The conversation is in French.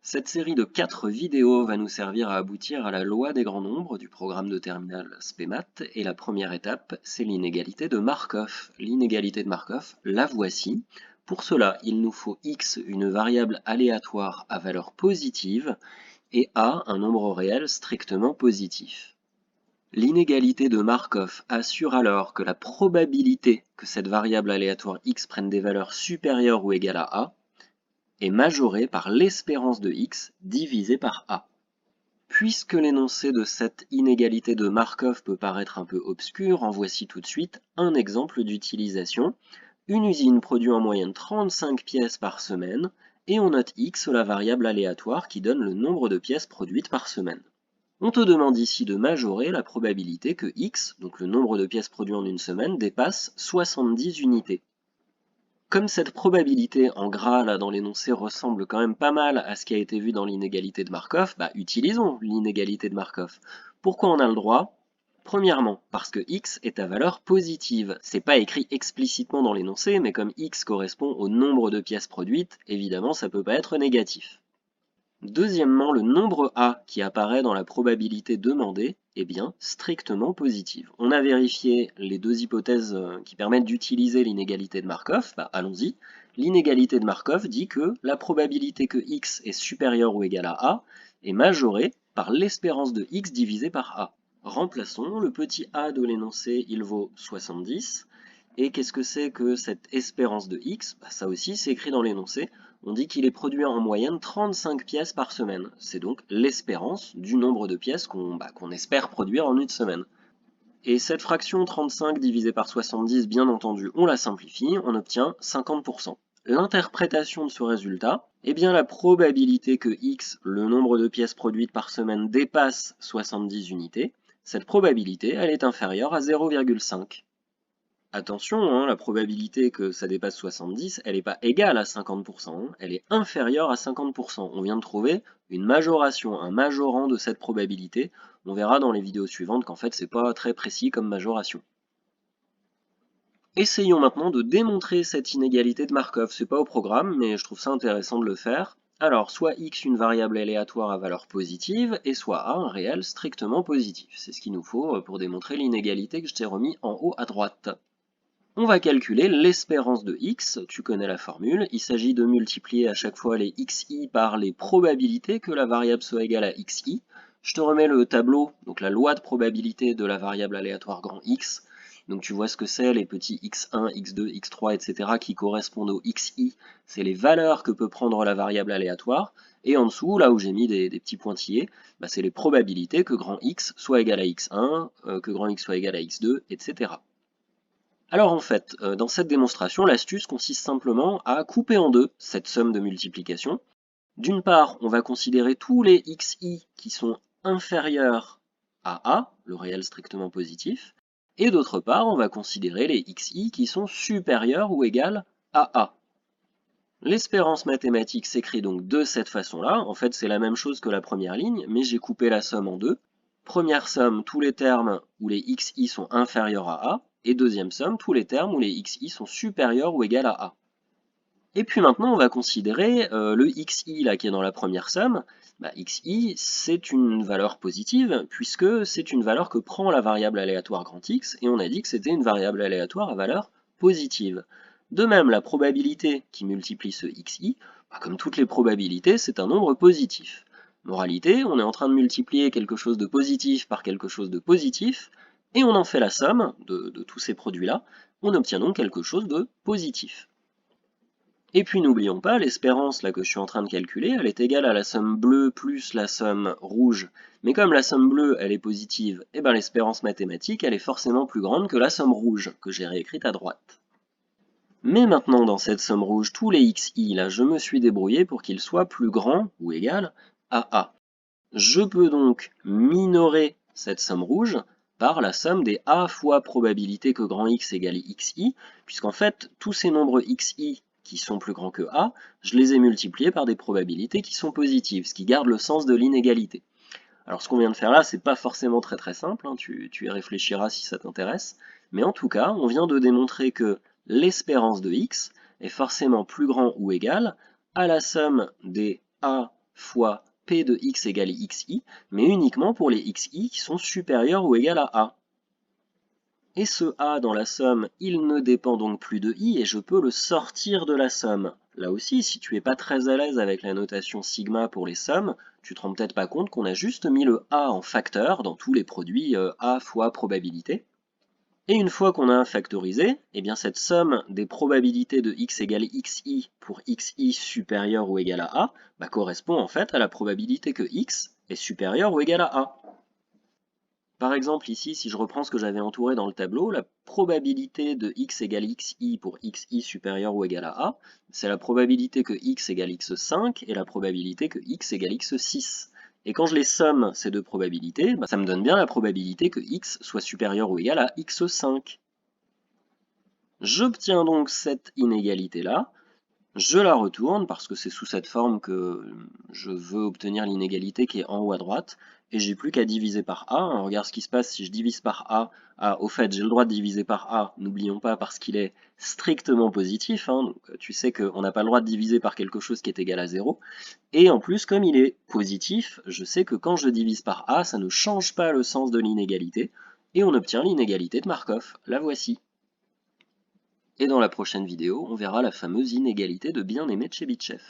Cette série de 4 vidéos va nous servir à aboutir à la loi des grands nombres du programme de terminale SPEMAT, et la première étape, c'est l'inégalité de Markov. L'inégalité de Markov, la voici. Pour cela, il nous faut x, une variable aléatoire à valeur positive, et a, un nombre réel strictement positif. L'inégalité de Markov assure alors que la probabilité que cette variable aléatoire x prenne des valeurs supérieures ou égales à a est majorée par l'espérance de x divisé par a. Puisque l'énoncé de cette inégalité de Markov peut paraître un peu obscur, en voici tout de suite un exemple d'utilisation. Une usine produit en moyenne 35 pièces par semaine, et on note x, la variable aléatoire qui donne le nombre de pièces produites par semaine. On te demande ici de majorer la probabilité que x, donc le nombre de pièces produites en une semaine, dépasse 70 unités. Comme cette probabilité en gras là dans l'énoncé ressemble quand même pas mal à ce qui a été vu dans l'inégalité de Markov, utilisons l'inégalité de Markov. Pourquoi on a le droit? Premièrement, parce que x est à valeur positive. C'est pas écrit explicitement dans l'énoncé, mais comme x correspond au nombre de pièces produites, évidemment ça peut pas être négatif. Deuxièmement, le nombre a qui apparaît dans la probabilité demandée est bien strictement positive. On a vérifié les deux hypothèses qui permettent d'utiliser l'inégalité de Markov. Allons-y. L'inégalité de Markov dit que la probabilité que x est supérieur ou égal à a est majorée par l'espérance de x divisé par a. Remplaçons le petit a de l'énoncé, il vaut 70. Et qu'est-ce que c'est que cette espérance de x? Ça aussi, c'est écrit dans l'énoncé. On dit qu'il est produit en moyenne 35 pièces par semaine. C'est donc l'espérance du nombre de pièces qu'on espère produire en une semaine. Et cette fraction 35 divisée par 70, bien entendu, on la simplifie, on obtient 50%. L'interprétation de ce résultat, eh bien la probabilité que x, le nombre de pièces produites par semaine, dépasse 70 unités, cette probabilité, elle est inférieure à 0,5. Attention, la probabilité que ça dépasse 70, elle n'est pas égale à 50%, elle est inférieure à 50%. On vient de trouver une majoration, un majorant de cette probabilité. On verra dans les vidéos suivantes qu'en fait, c'est pas très précis comme majoration. Essayons maintenant de démontrer cette inégalité de Markov. C'est pas au programme, mais je trouve ça intéressant de le faire. Alors, soit x une variable aléatoire à valeur positive, et soit a un réel strictement positif. C'est ce qu'il nous faut pour démontrer l'inégalité que je t'ai remis en haut à droite. On va calculer l'espérance de x, tu connais la formule, il s'agit de multiplier à chaque fois les xi par les probabilités que la variable soit égale à xi. Je te remets le tableau, donc la loi de probabilité de la variable aléatoire grand X. Donc tu vois ce que c'est, les petits x1, x2, x3, etc. qui correspondent au xi, c'est les valeurs que peut prendre la variable aléatoire. Et en dessous, là où j'ai mis des petits pointillés, c'est les probabilités que grand X soit égal à x1, que grand X soit égal à x2, etc. Alors en fait, dans cette démonstration, l'astuce consiste simplement à couper en deux cette somme de multiplication. D'une part, on va considérer tous les xi qui sont inférieurs à a, le réel strictement positif, et d'autre part, on va considérer les xi qui sont supérieurs ou égales à a. L'espérance mathématique s'écrit donc de cette façon-là. En fait, c'est la même chose que la première ligne, mais j'ai coupé la somme en deux. Première somme, tous les termes où les xi sont inférieurs à a, et deuxième somme, tous les termes où les xi sont supérieurs ou égales à a. Et puis maintenant, on va considérer le xi là, qui est dans la première somme. Xi, c'est une valeur positive, puisque c'est une valeur que prend la variable aléatoire grand X, et on a dit que c'était une variable aléatoire à valeur positive. De même, la probabilité qui multiplie ce xi, comme toutes les probabilités, c'est un nombre positif. Moralité, on est en train de multiplier quelque chose de positif par quelque chose de positif, et on en fait la somme de tous ces produits-là, on obtient donc quelque chose de positif. Et puis n'oublions pas, l'espérance là que je suis en train de calculer, elle est égale à la somme bleue plus la somme rouge. Mais comme la somme bleue, elle est positive, l'espérance mathématique, elle est forcément plus grande que la somme rouge, que j'ai réécrite à droite. Mais maintenant, dans cette somme rouge, tous les xi, là, je me suis débrouillé pour qu'ils soient plus grands ou égal à a. Je peux donc minorer cette somme rouge par la somme des a fois probabilité que grand X égale xi, puisqu'en fait, tous ces nombres xi qui sont plus grands que a, je les ai multipliés par des probabilités qui sont positives, ce qui garde le sens de l'inégalité. Alors ce qu'on vient de faire là, c'est pas forcément très simple, tu y réfléchiras si ça t'intéresse, mais en tout cas, on vient de démontrer que l'espérance de x est forcément plus grand ou égal à la somme des a fois P de x égale xi, mais uniquement pour les xi qui sont supérieurs ou égales à A. Et ce A dans la somme, il ne dépend donc plus de I et je peux le sortir de la somme. Là aussi, si tu n'es pas très à l'aise avec la notation sigma pour les sommes, tu te rends peut-être pas compte qu'on a juste mis le A en facteur dans tous les produits A fois probabilité. Et une fois qu'on a factorisé, eh bien cette somme des probabilités de x égale xi pour xi supérieur ou égal à A correspond en fait à la probabilité que x est supérieur ou égal à A. Par exemple, ici, si je reprends ce que j'avais entouré dans le tableau, la probabilité de x égale xi pour xi supérieur ou égal à A, c'est la probabilité que x égale x5 et la probabilité que x égale x6. Et quand je les somme, ces deux probabilités, ça me donne bien la probabilité que x soit supérieur ou égal à x5. J'obtiens donc cette inégalité-là, je la retourne parce que c'est sous cette forme que je veux obtenir l'inégalité qui est en haut à droite, et j'ai plus qu'à diviser par A. Regarde ce qui se passe si je divise par A. Ah, au fait, j'ai le droit de diviser par A, n'oublions pas, parce qu'il est strictement positif, donc tu sais qu'on n'a pas le droit de diviser par quelque chose qui est égal à 0. Et en plus, comme il est positif, je sais que quand je divise par A, ça ne change pas le sens de l'inégalité, et on obtient l'inégalité de Markov. La voici. Et dans la prochaine vidéo, on verra la fameuse inégalité de Bien-Aimé de Chebyshev.